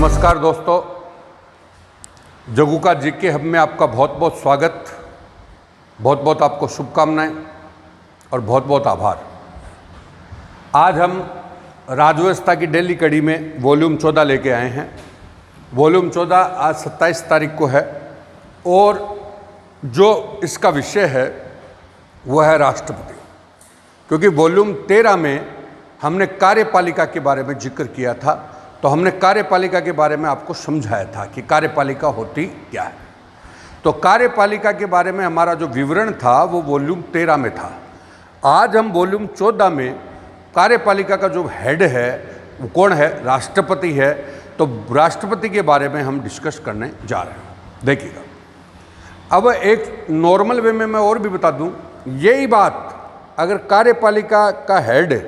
नमस्कार दोस्तों, जगू का जीके हब में आपका बहुत बहुत स्वागत, बहुत बहुत आपको शुभकामनाएं और बहुत बहुत आभार। आज हम राजव्यवस्था की डेली कड़ी में वॉल्यूम 14 लेके आए हैं। वॉल्यूम 14 आज 27 तारीख को है और जो इसका विषय है वो है राष्ट्रपति। क्योंकि वॉल्यूम 13 में हमने कार्यपालिका के बारे में जिक्र किया था, तो हमने कार्यपालिका के बारे में आपको समझाया था कि कार्यपालिका होती क्या है। तो कार्यपालिका के बारे में हमारा जो विवरण था वो वॉल्यूम 13 में था। आज हम वॉल्यूम 14 में कार्यपालिका का जो हेड है वो कौन है? राष्ट्रपति है। तो राष्ट्रपति के बारे में हम डिस्कस करने जा रहे हैं। देखिएगा, अब एक नॉर्मल वे में मैं और भी बता दूं, यही बात अगर कार्यपालिका का हेड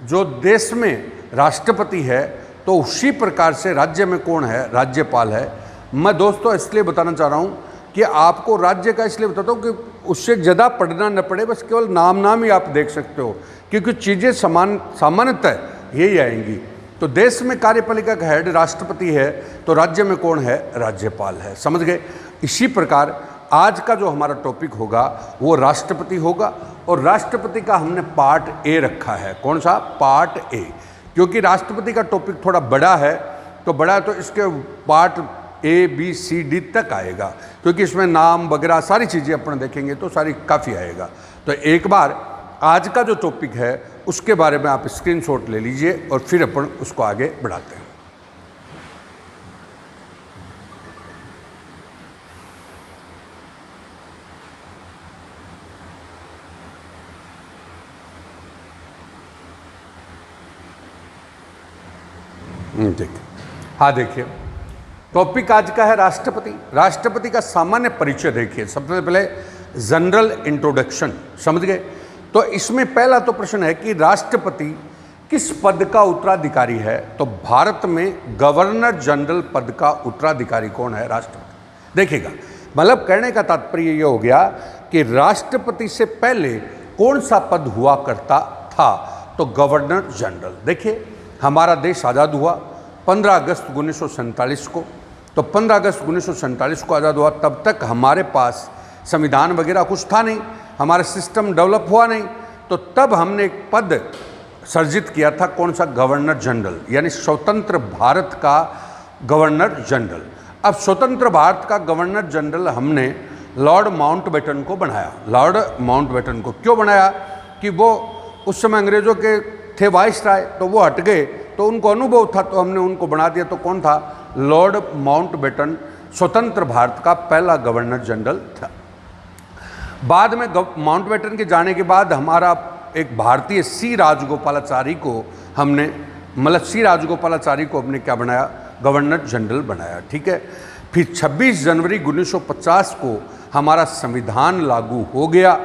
जो देश में राष्ट्रपति है तो उसी प्रकार से राज्य में कौन है? राज्यपाल है। मैं दोस्तों इसलिए बताना चाह रहा हूँ कि आपको राज्य का इसलिए बताता हूँ कि उससे ज़्यादा पढ़ना न पड़े, बस केवल नाम ही आप देख सकते हो, क्योंकि चीज़ें सामान्यतः यही आएंगी। तो देश में कार्यपालिका का हेड राष्ट्रपति है, तो राज्य में कौन है? राज्यपाल है। समझ गए? इसी प्रकार आज का जो हमारा टॉपिक होगा वो राष्ट्रपति होगा और राष्ट्रपति का हमने पार्ट ए रखा है। कौन सा? Part A. क्योंकि राष्ट्रपति का टॉपिक थोड़ा बड़ा है, तो इसके part A B C D तक आएगा, क्योंकि इसमें नाम वगैरह सारी चीज़ें अपन देखेंगे तो सारी काफ़ी आएगा। तो एक बार आज का जो टॉपिक है उसके बारे में आप स्क्रीनशॉट ले लीजिए और फिर अपन उसको आगे बढ़ाते हैं। देखिए, हाँ देखिए, टॉपिक आज का है राष्ट्रपति। राष्ट्रपति का सामान्य परिचय देखिए। सबसे पहले जनरल इंट्रोडक्शन, समझ गए? तो इसमें पहला तो प्रश्न है कि राष्ट्रपति किस पद का उत्तराधिकारी है? तो भारत में गवर्नर जनरल पद का उत्तराधिकारी कौन है? राष्ट्रपति। देखिएगा, मतलब कहने का तात्पर्य ये हो गया कि राष्ट्रपति से पहले कौन सा पद हुआ करता था? तो गवर्नर जनरल। देखिए, हमारा देश आज़ाद हुआ 15 अगस्त 1947 को। तो 15 अगस्त 1947 को आज़ाद हुआ, तब तक हमारे पास संविधान वगैरह कुछ था नहीं, हमारा सिस्टम डेवलप हुआ नहीं। तो तब हमने एक पद सर्जित किया था, कौन सा? गवर्नर जनरल, यानी स्वतंत्र भारत का गवर्नर जनरल। अब स्वतंत्र भारत का गवर्नर जनरल हमने लॉर्ड माउंटबेटन को बनाया। लॉर्ड माउंटबेटन को क्यों बनाया? कि वो उस समय अंग्रेजों के थे वाइसराय, तो वो हट गए, तो उनको अनुभव था, तो हमने उनको बना दिया। तो कौन था? लॉर्ड माउंटबेटन स्वतंत्र भारत का पहला गवर्नर जनरल था। बाद में माउंटबेटन के जाने के बाद हमारा एक भारतीय सी राजगोपालाचारी को हमने, मतलब सी राजगोपालाचारी को हमने क्या बनाया? गवर्नर जनरल बनाया। ठीक है। फिर 26 जनवरी 1950 को हमारा संविधान लागू हो गया।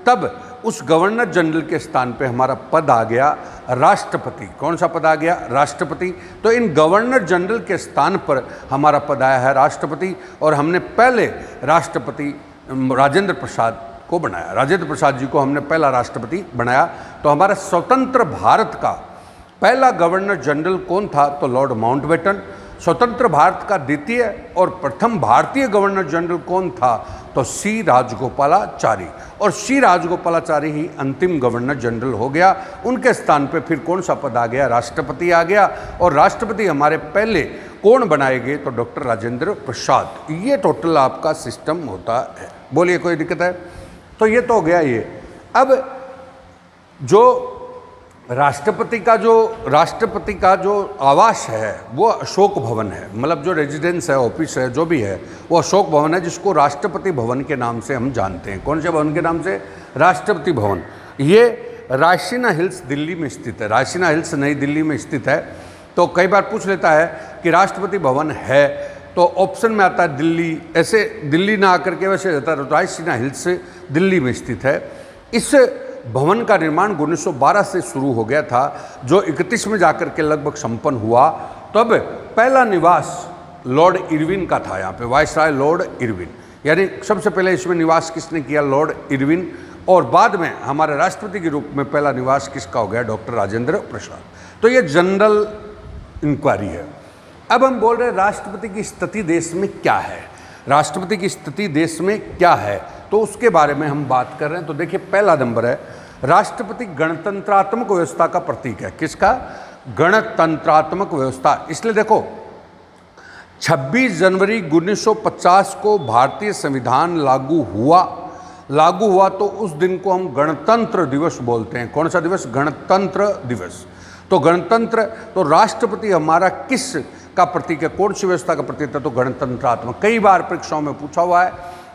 तब उस गवर्नर जनरल के स्थान पे हमारा पद आ गया राष्ट्रपति। कौन सा पद आ गया? राष्ट्रपति। तो इन गवर्नर जनरल के स्थान पर हमारा पद आया है राष्ट्रपति, और हमने पहले राष्ट्रपति राजेंद्र प्रसाद को बनाया। राजेंद्र प्रसाद जी को हमने पहला राष्ट्रपति बनाया। तो हमारा स्वतंत्र भारत का पहला गवर्नर जनरल कौन था? तो लॉर्ड माउंटबेटन। स्वतंत्र भारत का द्वितीय और प्रथम भारतीय गवर्नर जनरल कौन था? तो सी राजगोपालाचारी। और सी राजगोपालाचारी ही अंतिम गवर्नर जनरल हो गया। उनके स्थान पे फिर कौन सा पद आ गया? राष्ट्रपति आ गया। और राष्ट्रपति हमारे पहले कौन बनाए गए? तो डॉक्टर राजेंद्र प्रसाद। ये टोटल आपका सिस्टम होता है। बोलिए, कोई दिक्कत है? तो ये तो हो गया ये। अब जो राष्ट्रपति का जो आवास है वो अशोक भवन है, मतलब जो रेजिडेंस है, ऑफिस है, जो भी है वो अशोक भवन है, जिसको राष्ट्रपति भवन के नाम से हम जानते हैं। कौन से भवन के नाम से? राष्ट्रपति भवन। ये रायसीना हिल्स दिल्ली में स्थित है। रायसीना हिल्स नई दिल्ली में स्थित है। तो कई बार पूछ लेता है कि राष्ट्रपति भवन है, तो ऑप्शन में आता है दिल्ली, ऐसे दिल्ली ना आकर के वैसे रहता है। रायसीना हिल्स दिल्ली में स्थित है। इस भवन का निर्माण 1912 से शुरू हो गया था, जो 31 में जाकर के लगभग संपन्न हुआ। तब पहला निवास लॉर्ड इरविन का था यहाँ पे, वायसराय लॉर्ड इरविन, यानी सबसे पहले इसमें निवास किसने किया? Lord Irwin. और बाद में हमारे राष्ट्रपति के रूप में पहला निवास किसका हो गया? डॉक्टर राजेंद्र प्रसाद। तो ये जनरल इंक्वायरी है। अब हम बोल रहे हैं राष्ट्रपति की स्थिति देश में क्या है, राष्ट्रपति की स्थिति देश में क्या है, तो उसके बारे में हम बात कर रहे हैं। तो देखिए पहला नंबर है, राष्ट्रपति गणतंत्रात्मक व्यवस्था का प्रतीक है। किसका? गणतंत्रात्मक व्यवस्था। इसलिए देखो 26 जनवरी 1950 को भारतीय संविधान लागू हुआ तो उस दिन को हम गणतंत्र दिवस बोलते हैं। कौन सा दिवस? गणतंत्र दिवस। तो गणतंत्र, तो राष्ट्रपति हमारा किस का प्रतीक है, कौन सी व्यवस्था का प्रतीक है? तो गणतंत्रात्मक। कई बार परीक्षाओं में पूछा हुआ है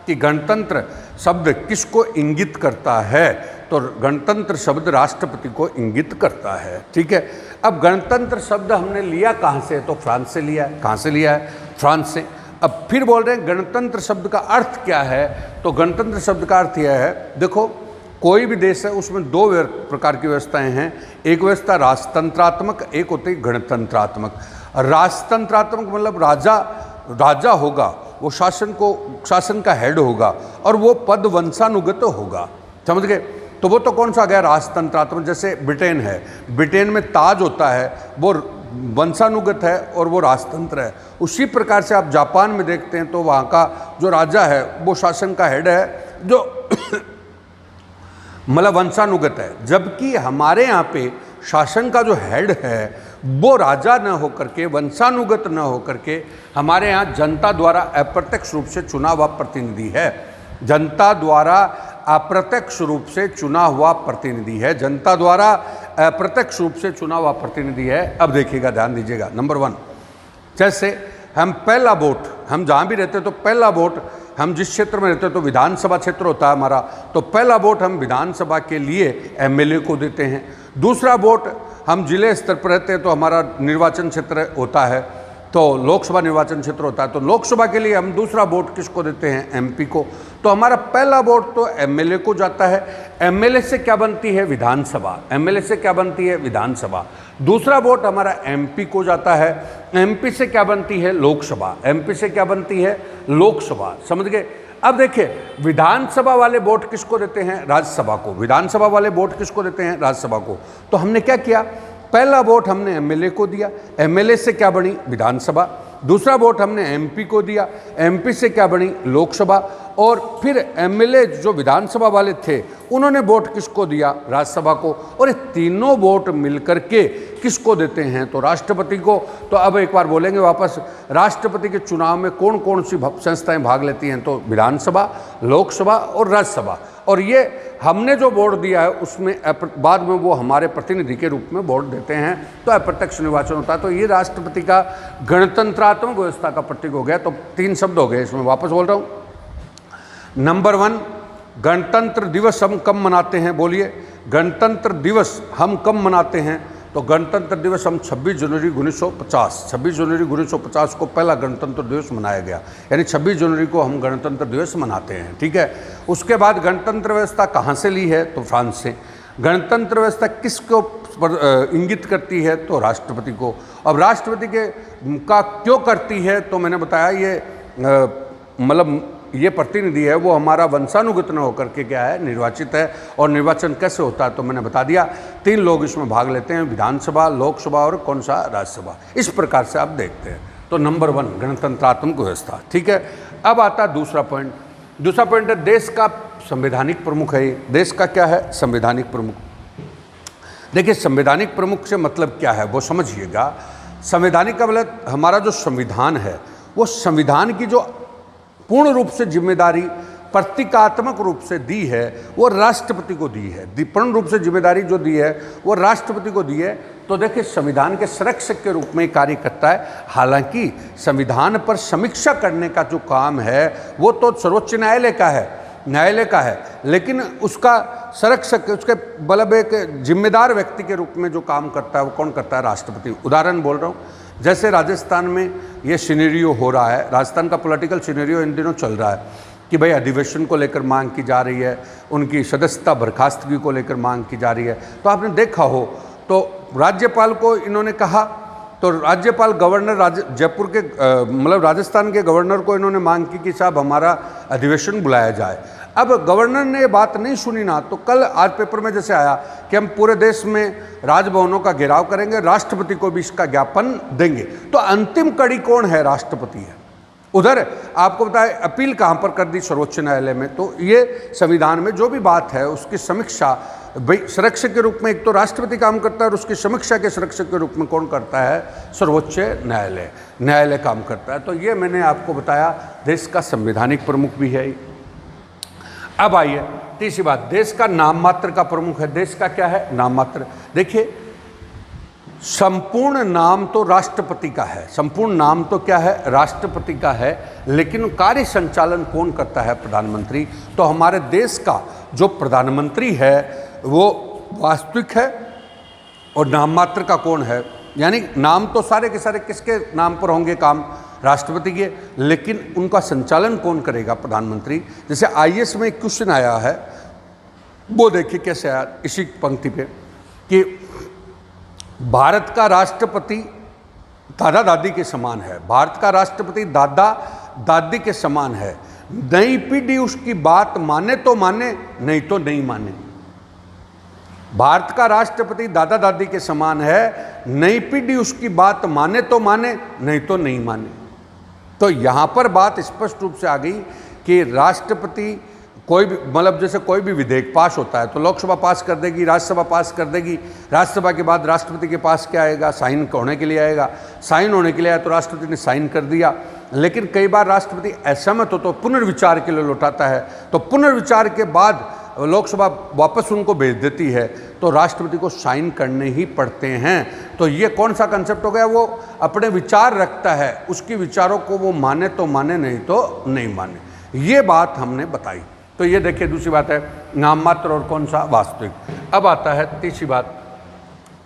कि गणतंत्र शब्द किसको इंगित करता है, तो गणतंत्र शब्द राष्ट्रपति को इंगित करता है। ठीक है। अब गणतंत्र शब्द हमने लिया कहाँ से? तो फ्रांस से लिया है। कहाँ से लिया है? फ्रांस से। अब फिर बोल रहे हैं गणतंत्र शब्द का अर्थ क्या है, तो गणतंत्र शब्द का अर्थ यह है, देखो कोई भी देश है उसमें दो प्रकार की व्यवस्थाएं हैं, एक व्यवस्था राजतंत्रात्मक, एक होती है गणतंत्रात्मक। राजतंत्रात्मक मतलब राजा होगा, वो शासन का हेड होगा और वो पद वंशानुगत होगा। समझ गए? तो वो तो कौन सा आ गया? राजतंत्रात्मक। जैसे ब्रिटेन है, ब्रिटेन में ताज होता है, वो वंशानुगत है और वो राजतंत्र है। उसी प्रकार से आप जापान में देखते हैं तो वहाँ का जो राजा है वो शासन का हेड है, जो मतलब वंशानुगत है। जबकि हमारे यहाँ पे शासन का जो हेड है वो राजा न होकर के, वंशानुगत न होकर के, हमारे यहाँ जनता द्वारा अप्रत्यक्ष रूप से चुना हुआ प्रतिनिधि है। जनता द्वारा अप्रत्यक्ष रूप से चुना हुआ प्रतिनिधि है। जनता द्वारा अप्रत्यक्ष रूप से चुना हुआ प्रतिनिधि है। अब देखिएगा, ध्यान दीजिएगा। नंबर 1, जैसे हम पहला वोट, हम जहाँ भी रहते हैं तो पहला वोट, हम जिस क्षेत्र में रहते हैं तो विधानसभा क्षेत्र होता है हमारा, तो पहला वोट हम विधानसभा के लिए एमएलए को देते हैं। दूसरा वोट हम जिले स्तर पर रहते हैं तो हमारा निर्वाचन क्षेत्र होता है, तो लोकसभा निर्वाचन क्षेत्र होता है, तो लोकसभा के लिए हम दूसरा वोट किसको देते हैं? एमपी को। तो हमारा पहला वोट तो एमएलए को जाता है। एमएलए से क्या बनती है? विधानसभा। एमएलए से क्या बनती है? विधानसभा। दूसरा वोट हमारा एमपी को जाता है। एमपी से क्या बनती है? लोकसभा। एमपी से क्या बनती है? लोकसभा। समझ गए? अब देखिए, विधानसभा वाले वोट किसको देते हैं? राज्यसभा को। विधानसभा वाले वोट किसको देते हैं? राज्यसभा को। तो हमने क्या किया? पहला वोट हमने एमएलए को दिया, एमएलए से क्या बनी? विधानसभा। दूसरा वोट हमने एमपी को दिया, एमपी से क्या बनी? लोकसभा। और फिर एमएलए जो विधानसभा वाले थे उन्होंने वोट किसको दिया? राज्यसभा को। और ये तीनों वोट मिलकर के किसको देते हैं? तो राष्ट्रपति को। तो अब एक बार बोलेंगे वापस, राष्ट्रपति के चुनाव में कौन कौन सी संस्थाएं भाग लेती हैं? तो विधानसभा, लोकसभा और राज्यसभा। और ये हमने जो वोट दिया है उसमें बाद में वो हमारे प्रतिनिधि के रूप में वोट देते हैं, तो अप्रत्यक्ष निर्वाचन होता है। तो ये राष्ट्रपति का गणतंत्रात्मक व्यवस्था का प्रतीक हो गया। तो 3 शब्द हो गए, इसमें वापस बोल रहा हूँ। नंबर 1, गणतंत्र दिवस हम कब मनाते हैं? बोलिए, गणतंत्र दिवस हम कब मनाते हैं? तो गणतंत्र दिवस हम 26 जनवरी 1950 को पहला गणतंत्र दिवस मनाया गया, यानी 26 जनवरी को हम गणतंत्र दिवस मनाते हैं। ठीक है। उसके बाद गणतंत्र व्यवस्था कहाँ से ली है? तो फ्रांस से। गणतंत्र व्यवस्था किसको इंगित करती है? तो राष्ट्रपति को। अब राष्ट्रपति का क्यों करती है? तो मैंने बताया ये मतलब ये प्रतिनिधि है वो हमारा वंशानुगत न होकर के क्या है? निर्वाचित है। और निर्वाचन कैसे होता है? तो मैंने बता दिया, 3 लोग इसमें भाग लेते हैं, विधानसभा, लोकसभा और कौन सा? राज्यसभा। इस प्रकार से आप देखते हैं। तो नंबर 1 गणतंत्रात्मक व्यवस्था। ठीक है। अब आता है दूसरा पॉइंट। दूसरा पॉइंट है देश का संवैधानिक प्रमुख है। देश का क्या है? संवैधानिक प्रमुख। देखिए, संवैधानिक प्रमुख से मतलब क्या है वो समझिएगा। संवैधानिक का मतलब हमारा जो संविधान है वो संविधान की जो पूर्ण रूप से जिम्मेदारी प्रतीकात्मक रूप से दी है वो राष्ट्रपति को दी है। पूर्ण रूप से जिम्मेदारी जो दी है वो राष्ट्रपति को दी है। तो देखिए, संविधान के संरक्षक के रूप में कार्य करता है। हालांकि संविधान पर समीक्षा करने का जो काम है वो तो सर्वोच्च न्यायालय का है, लेकिन उसका संरक्षक, उसके मतलब एक जिम्मेदार व्यक्ति के रूप में जो काम करता है वो कौन करता है? राष्ट्रपति। उदाहरण बोल रहा हूँ, जैसे राजस्थान में ये सिनेरियो हो रहा है, राजस्थान का पॉलिटिकल सिनेरियो इन दिनों चल रहा है कि भाई अधिवेशन को लेकर मांग की जा रही है, उनकी सदस्यता बर्खास्तगी को लेकर मांग की जा रही है। तो आपने देखा हो तो राज्यपाल को इन्होंने कहा, तो राज्यपाल गवर्नर जयपुर के मतलब राजस्थान के गवर्नर को इन्होंने मांग की कि साहब हमारा अधिवेशन बुलाया जाए। अब गवर्नर ने ये बात नहीं सुनी ना, तो कल आज पेपर में जैसे आया कि हम पूरे देश में राजभवनों का घेराव करेंगे, राष्ट्रपति को भी इसका ज्ञापन देंगे। तो अंतिम कड़ी कौन है? राष्ट्रपति है। उधर आपको बताए अपील कहाँ पर कर दी? सर्वोच्च न्यायालय में। तो ये संविधान में जो भी बात है उसकी समीक्षा संरक्षक के रूप में एक तो राष्ट्रपति काम करता है और उसकी समीक्षा के संरक्षक के रूप में कौन करता है? सर्वोच्च न्यायालय काम करता है। तो ये मैंने आपको बताया, देश का संवैधानिक प्रमुख भी है। अब आइए तीसरी बात, देश का नाम मात्र का प्रमुख है। देश का क्या है? नाम मात्र। देखिए, संपूर्ण नाम तो राष्ट्रपति का है, संपूर्ण नाम तो क्या है? राष्ट्रपति का है, लेकिन कार्य संचालन कौन करता है? प्रधानमंत्री। तो हमारे देश का जो प्रधानमंत्री है वो वास्तविक है और नाम मात्र का कौन है? यानी नाम तो सारे के सारे किसके नाम पर होंगे? काम राष्ट्रपति के, लेकिन उनका संचालन कौन करेगा? प्रधानमंत्री। जैसे आईएएस में एक क्वेश्चन आया है, वो देखिए कैसे आया इसी पंक्ति पे कि भारत का राष्ट्रपति दादा दादी के समान है, भारत का राष्ट्रपति दादा दादी के समान है, नई पीढ़ी उसकी बात माने तो माने, नहीं तो नहीं माने। भारत का राष्ट्रपति दादा दादी के समान है, नई पीढ़ी उसकी बात माने तो माने, नहीं तो नहीं माने। तो यहाँ पर बात स्पष्ट रूप से आ गई कि राष्ट्रपति कोई भी, मतलब जैसे कोई भी विधेयक पास होता है तो लोकसभा पास कर देगी, राज्यसभा पास कर देगी, राज्यसभा के बाद राष्ट्रपति के पास क्या आएगा? साइन होने के लिए आएगा, साइन होने के लिए आया तो राष्ट्रपति ने साइन कर दिया। लेकिन कई बार राष्ट्रपति असहमत हो तो पुनर्विचार के लिए लौटाता है, तो पुनर्विचार के बाद लोकसभा वापस उनको भेज देती है, तो राष्ट्रपति को साइन करने ही पड़ते हैं। तो ये कौन सा कंसेप्ट हो गया? वो अपने विचार रखता है, उसके विचारों को वो माने तो माने, नहीं तो नहीं माने। ये बात हमने बताई। तो ये देखिए दूसरी बात है नाम मात्र और कौन सा? वास्तविक। अब आता है तीसरी बात,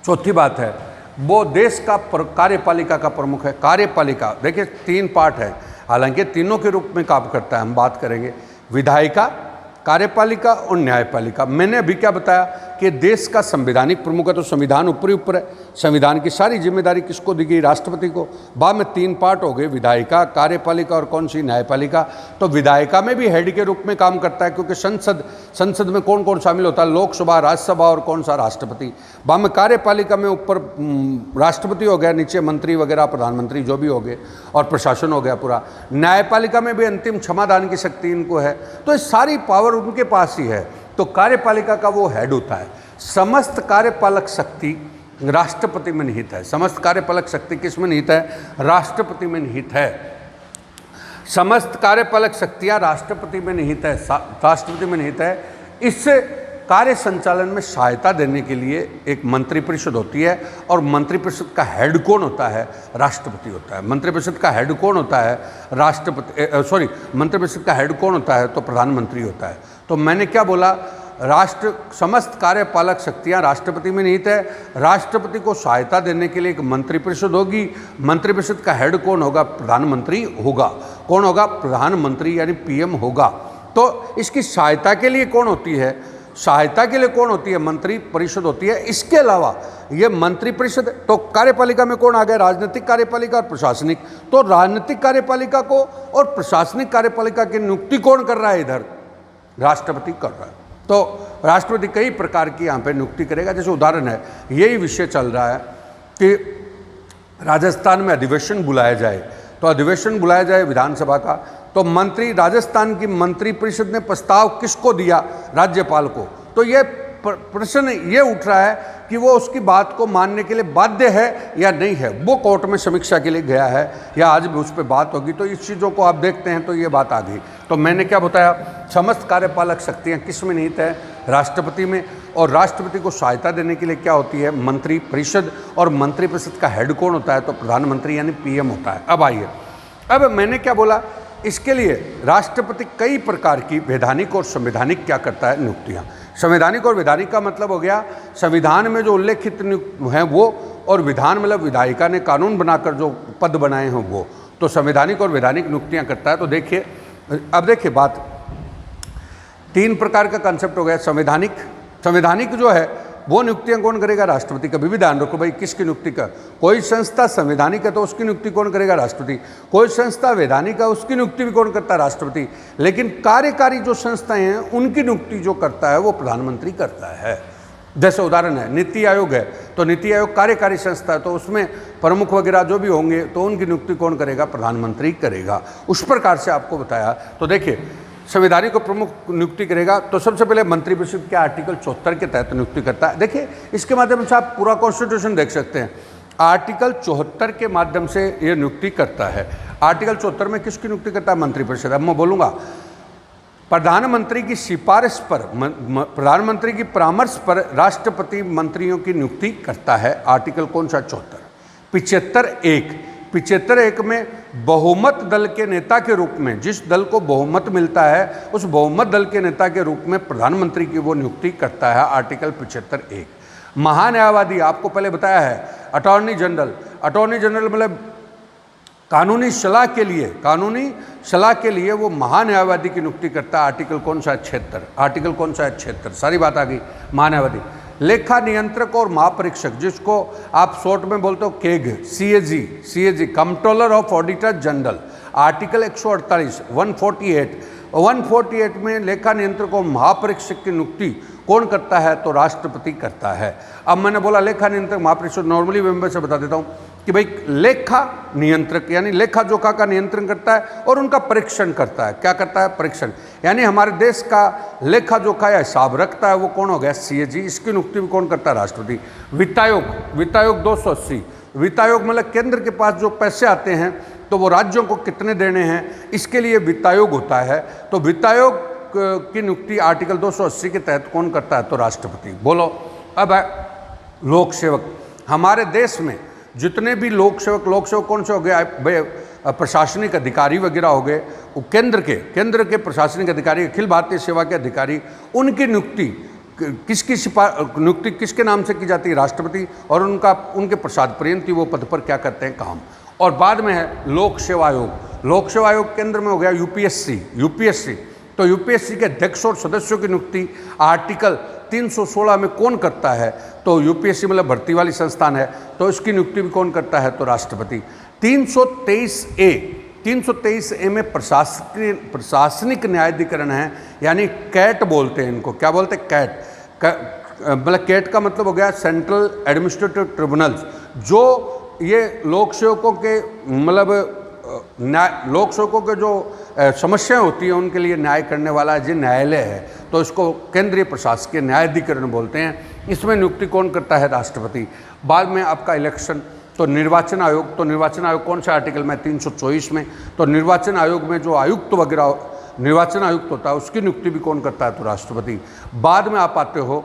चौथी बात है वो देश का कार्यपालिका का प्रमुख है। कार्यपालिका देखिए 3 पार्ट है, हालांकि तीनों के रूप में काम करता है। हम बात करेंगे विधायिका, कार्यपालिका और न्यायपालिका। मैंने अभी क्या बताया कि देश का संवैधानिक प्रमुख है, तो संविधान ऊपर है, संविधान की सारी जिम्मेदारी किसको दी गई? राष्ट्रपति को। बाद में 3 पार्ट हो गए, विधायिका, कार्यपालिका और कौन सी? न्यायपालिका। तो विधायिका में भी हेड के रूप में काम करता है, क्योंकि संसद में कौन कौन शामिल होता है? लोकसभा, राज्यसभा और कौन सा? राष्ट्रपति। बाद में कार्यपालिका में ऊपर राष्ट्रपति हो गया, नीचे मंत्री वगैरह, प्रधानमंत्री जो भी हो गए, और प्रशासन हो गया पूरा। न्यायपालिका में भी अंतिम क्षमादान की शक्ति इनको है। तो ये सारी पावर उनके पास ही है। तो कार्यपालिका का वो हेड होता है। समस्त कार्यपालक शक्ति राष्ट्रपति में निहित है। समस्त कार्यपालक शक्ति किस में निहित है? राष्ट्रपति में निहित है। समस्त कार्यपालक शक्तियां राष्ट्रपति में निहित है, राष्ट्रपति में निहित है। इससे कार्य संचालन में सहायता देने के लिए एक मंत्रिपरिषद होती है, और मंत्रिपरिषद का हेड कौन होता है? राष्ट्रपति होता है। मंत्रिपरिषद का हेड कौन होता है? मंत्रिपरिषद का हेड कौन होता है? तो प्रधानमंत्री होता है। तो मैंने क्या बोला? समस्त कार्यपालक शक्तियां राष्ट्रपति में निहित है। राष्ट्रपति को सहायता देने के लिए एक मंत्रिपरिषद होगी। मंत्रिपरिषद का हेड कौन होगा? प्रधानमंत्री होगा। कौन होगा? प्रधानमंत्री, यानी पीएम होगा। तो इसकी सहायता के लिए कौन होती है? सहायता के लिए कौन होती है? मंत्री परिषद होती है। इसके अलावा ये मंत्री परिषद, तो कार्यपालिका में कौन आ गया? राजनीतिक कार्यपालिका और प्रशासनिक। तो राजनीतिक कार्यपालिका को और प्रशासनिक कार्यपालिका की नियुक्ति कौन कर रहा है? इधर राष्ट्रपति कर रहा है। तो राष्ट्रपति कई प्रकार की यहाँ पे नियुक्ति करेगा। जैसे उदाहरण है, यही विषय चल रहा है कि राजस्थान में अधिवेशन बुलाया जाए, तो अधिवेशन बुलाया जाए विधानसभा का, तो राजस्थान की मंत्रिपरिषद ने प्रस्ताव किसको दिया? राज्यपाल को। तो ये प्रश्न ये उठ रहा है कि वो उसकी बात को मानने के लिए बाध्य है या नहीं है। वो कोर्ट में समीक्षा के लिए गया है, या आज भी उस पर बात होगी। तो इस चीज़ों को आप देखते हैं तो ये बात आ गई। तो मैंने क्या बताया? समस्त कार्यपालक शक्तियाँ किस में निहित है? राष्ट्रपति में। और राष्ट्रपति को सहायता देने के लिए क्या होती है? मंत्रिपरिषद। और मंत्रिपरिषद का हेड कौन होता है? तो प्रधानमंत्री, यानी पीएम होता है। अब आइए, अब मैंने क्या बोला? इसके लिए राष्ट्रपति कई प्रकार की वैधानिक और संवैधानिक क्या करता है? नियुक्तियाँ। संवैधानिक और वैधानिक का मतलब हो गया संविधान में जो उल्लेखित हैं वो, और विधान मतलब विधायिका ने कानून बनाकर जो पद बनाए हैं वो। तो संवैधानिक और वैधानिक नियुक्तियाँ करता है। तो देखिए, अब देखिए बात, 3 प्रकार का कंसेप्ट हो गया। संवैधानिक जो है वो नियुक्तियां कौन करेगा? राष्ट्रपति। कभी भी ध्यान रखो भाई, किसकी नियुक्ति का? कोई संस्था संवैधानिक है तो उसकी नियुक्ति कौन करेगा? राष्ट्रपति। कोई संस्था वैधानिक है उसकी नियुक्ति भी कौन करता है? राष्ट्रपति। लेकिन कार्यकारी जो संस्थाएं हैं उनकी नियुक्ति जो करता है वो प्रधानमंत्री करता है। जैसे उदाहरण है नीति आयोग है, तो नीति आयोग कार्यकारी संस्था है, तो उसमें प्रमुख वगैरह जो भी होंगे तो उनकी नियुक्ति कौन करेगा? प्रधानमंत्री करेगा। उस प्रकार से आपको बताया। तो देखिए, संवैधानिक को प्रमुख नियुक्ति करेगा तो सबसे पहले मंत्रिपरिषद के आर्टिकल 74 के तहत नियुक्ति करता है। देखिए, इसके माध्यम से आप पूरा कॉन्स्टिट्यूशन देख सकते हैं। आर्टिकल 74 के माध्यम से ये नियुक्ति करता है। आर्टिकल 74 में किसकी नियुक्ति करता है? मंत्रिपरिषद। अब मैं बोलूँगा, प्रधानमंत्री की सिफारिश पर, प्रधानमंत्री की परामर्श पर राष्ट्रपति मंत्रियों की नियुक्ति करता है। आर्टिकल कौन सा? 74। 75(1) में बहुमत दल के नेता के रूप में, जिस दल को बहुमत मिलता है उस बहुमत दल के नेता के रूप में प्रधानमंत्री की वो नियुक्ति करता है। आर्टिकल 75(1). महान्यायवादी आपको पहले बताया है, अटॉर्नी जनरल। अटॉर्नी जनरल मतलब कानूनी सलाह के लिए वो महान्यायवादी की नियुक्ति करता है। आर्टिकल कौन सा? 76। आर्टिकल कौन सा है? 76। सारी बात आ गई। महान्यायवादी। लेखा नियंत्रक और महापरीक्षक, जिसको आप शॉर्ट में बोलते हो keg, CAG, controller of auditor general. Article 148, 148 में लेखा नियंत्रक और महापरीक्षक की नियुक्ति कौन करता है? तो राष्ट्रपति करता है। अब मैंने बोला लेखा नियंत्रक महापरीक्षक, नॉर्मली मैं से बता देता हूं कि भाई लेखा नियंत्रक यानी लेखा जोखा का नियंत्रण करता है और उनका परीक्षण करता है। क्या करता है? परीक्षण। यानी हमारे देश का लेखा जोखा या हिसाब रखता है वो कौन हो गया? CAG। इसकी नियुक्ति भी कौन करता है? राष्ट्रपति। वित्त आयोग 280। वित्त आयोग मतलब केंद्र के पास जो पैसे आते हैं तो वो राज्यों को कितने देने हैं, इसके लिए वित्त आयोग होता है। तो वित्त आयोग की नियुक्ति आर्टिकल 280 के तहत कौन करता है? तो राष्ट्रपति। बोलो। अब है लोक सेवक। हमारे देश में जितने भी लोक सेवक कौन से हो गए? प्रशासनिक अधिकारी वगैरह हो गए, वो केंद्र के प्रशासनिक अधिकारी, अखिल भारतीय सेवा के अधिकारी, उनकी नियुक्ति किसके नाम से की जाती है? राष्ट्रपति। और उनके प्रसाद पर्यंत वो पद पर क्या करते हैं? काम। और बाद में है लोक सेवा आयोग। लोक सेवा आयोग केंद्र में हो गया यूपीएससी। तो यूपीएससी के अध्यक्ष और सदस्यों की नियुक्ति आर्टिकल 316 में कौन करता है? तो यूपीएससी मतलब भर्ती वाली संस्थान है, तो इसकी नियुक्ति भी कौन करता है? तो राष्ट्रपति। 323A में प्रशासनिक न्यायाधिकरण है, यानी कैट बोलते हैं इनको। क्या बोलते हैं? कैट। मतलब कैट का मतलब हो गया सेंट्रल एडमिनिस्ट्रेटिव ट्रिब्यूनल्स, जो ये लोक सेवकों के मतलब लोक सेवकों के जो समस्याएं होती हैं उनके लिए न्याय करने वाला जो न्यायालय है, तो इसको केंद्रीय प्रशासकीय न्यायाधिकरण बोलते हैं। इसमें नियुक्ति कौन करता है? राष्ट्रपति। बाद में आपका इलेक्शन, तो निर्वाचन आयोग। तो निर्वाचन आयोग कौन सा आर्टिकल में? 324 में। तो निर्वाचन आयोग में जो आयुक्त वगैरह निर्वाचन आयुक्त होता है उसकी नियुक्ति भी कौन करता है? तो राष्ट्रपति। बाद में आप आते हो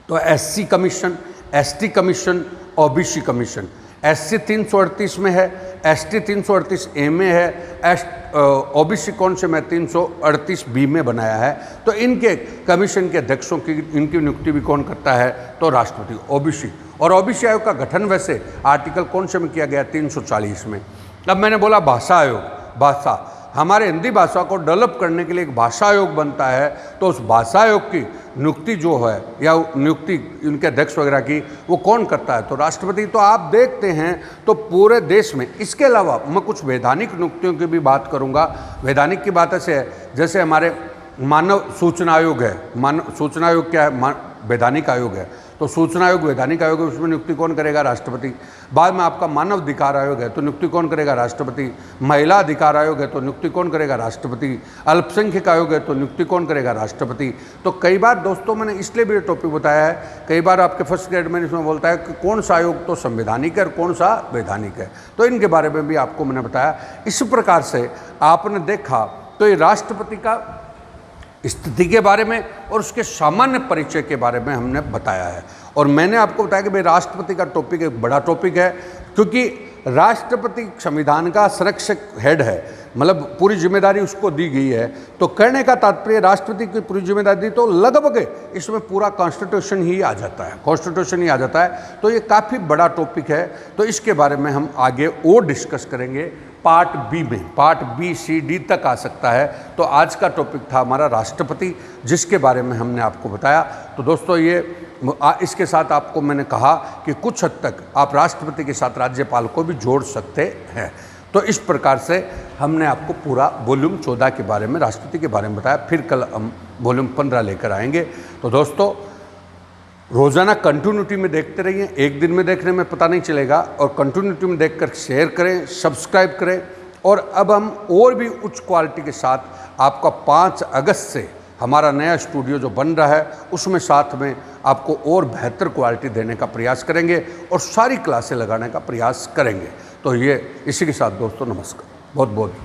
तो SC commission, ST commission, OBC commission. SC 338 में है, ST 338A में है, OBC कौन से में? 338B में बनाया है। तो इनके कमीशन के अध्यक्षों की इनकी नियुक्ति भी कौन करता है? तो राष्ट्रपति। OBC। और OBC आयोग का गठन वैसे आर्टिकल कौन से में किया गया? 340 में। अब मैंने बोला भाषा आयोग। भाषा, हमारे हिंदी भाषा को डेवलप करने के लिए एक भाषा आयोग बनता है, तो उस भाषा आयोग की नियुक्ति जो है या नियुक्ति उनके अध्यक्ष वगैरह की वो कौन करता है? तो राष्ट्रपति। तो आप देखते हैं तो पूरे देश में, इसके अलावा मैं कुछ वैधानिक नियुक्तियों की भी बात करूंगा। वैधानिक की बात ऐसे है जैसे हमारे मानव सूचना आयोग है। मानव सूचना आयोग क्या है? वैधानिक आयोग है। तो सूचना आयोग वैधानिक आयोग है, उसमें नियुक्ति कौन करेगा? राष्ट्रपति। बाद में आपका मानव अधिकार आयोग है, तो नियुक्ति कौन करेगा? राष्ट्रपति। महिला अधिकार आयोग है, तो नियुक्ति कौन करेगा? राष्ट्रपति। अल्पसंख्यक आयोग है, तो नियुक्ति कौन करेगा? राष्ट्रपति। तो कई बार दोस्तों मैंने इसलिए भी ये टॉपिक बताया है, कई बार आपके फर्स्ट ग्रेड में इसमें बोलता है कि कौन सा आयोग तो संवैधानिक है और कौन सा वैधानिक है, तो इनके बारे में भी आपको मैंने बताया। इस प्रकार से आपने देखा तो ये राष्ट्रपति का स्थिति के बारे में और उसके सामान्य परिचय के बारे में हमने बताया है। और मैंने आपको बताया कि भाई राष्ट्रपति का टॉपिक एक बड़ा टॉपिक है, क्योंकि राष्ट्रपति संविधान का संरक्षक हेड है, मतलब पूरी जिम्मेदारी उसको दी गई है। तो कहने का तात्पर्य राष्ट्रपति की पूरी जिम्मेदारी दी तो लगभग इसमें पूरा कॉन्स्टिट्यूशन ही आ जाता है, कॉन्स्टिट्यूशन ही आ जाता है। तो ये काफ़ी बड़ा टॉपिक है, तो इसके बारे में हम आगे और डिस्कस करेंगे। पार्ट बी में, पार्ट बी सी डी तक आ सकता है। तो आज का टॉपिक था हमारा राष्ट्रपति, जिसके बारे में हमने आपको बताया। तो दोस्तों ये इसके साथ आपको मैंने कहा कि कुछ हद तक आप राष्ट्रपति के साथ राज्यपाल को भी जोड़ सकते हैं। तो इस प्रकार से हमने आपको पूरा वॉल्यूम 14 के बारे में, राष्ट्रपति के बारे में बताया। फिर कल हम वॉल्यूम 15 लेकर आएंगे। तो दोस्तों रोज़ाना कंटिन्यूटी में देखते रहिए, एक दिन में देखने में पता नहीं चलेगा, और कंटिन्यूटी में देखकर शेयर करें, सब्सक्राइब करें। और अब हम और भी उच्च क्वालिटी के साथ आपका 5 अगस्त से हमारा नया स्टूडियो जो बन रहा है उसमें साथ में आपको और बेहतर क्वालिटी देने का प्रयास करेंगे और सारी क्लासें लगाने का प्रयास करेंगे। तो ये इसी के साथ दोस्तों नमस्कार, बहुत बहुत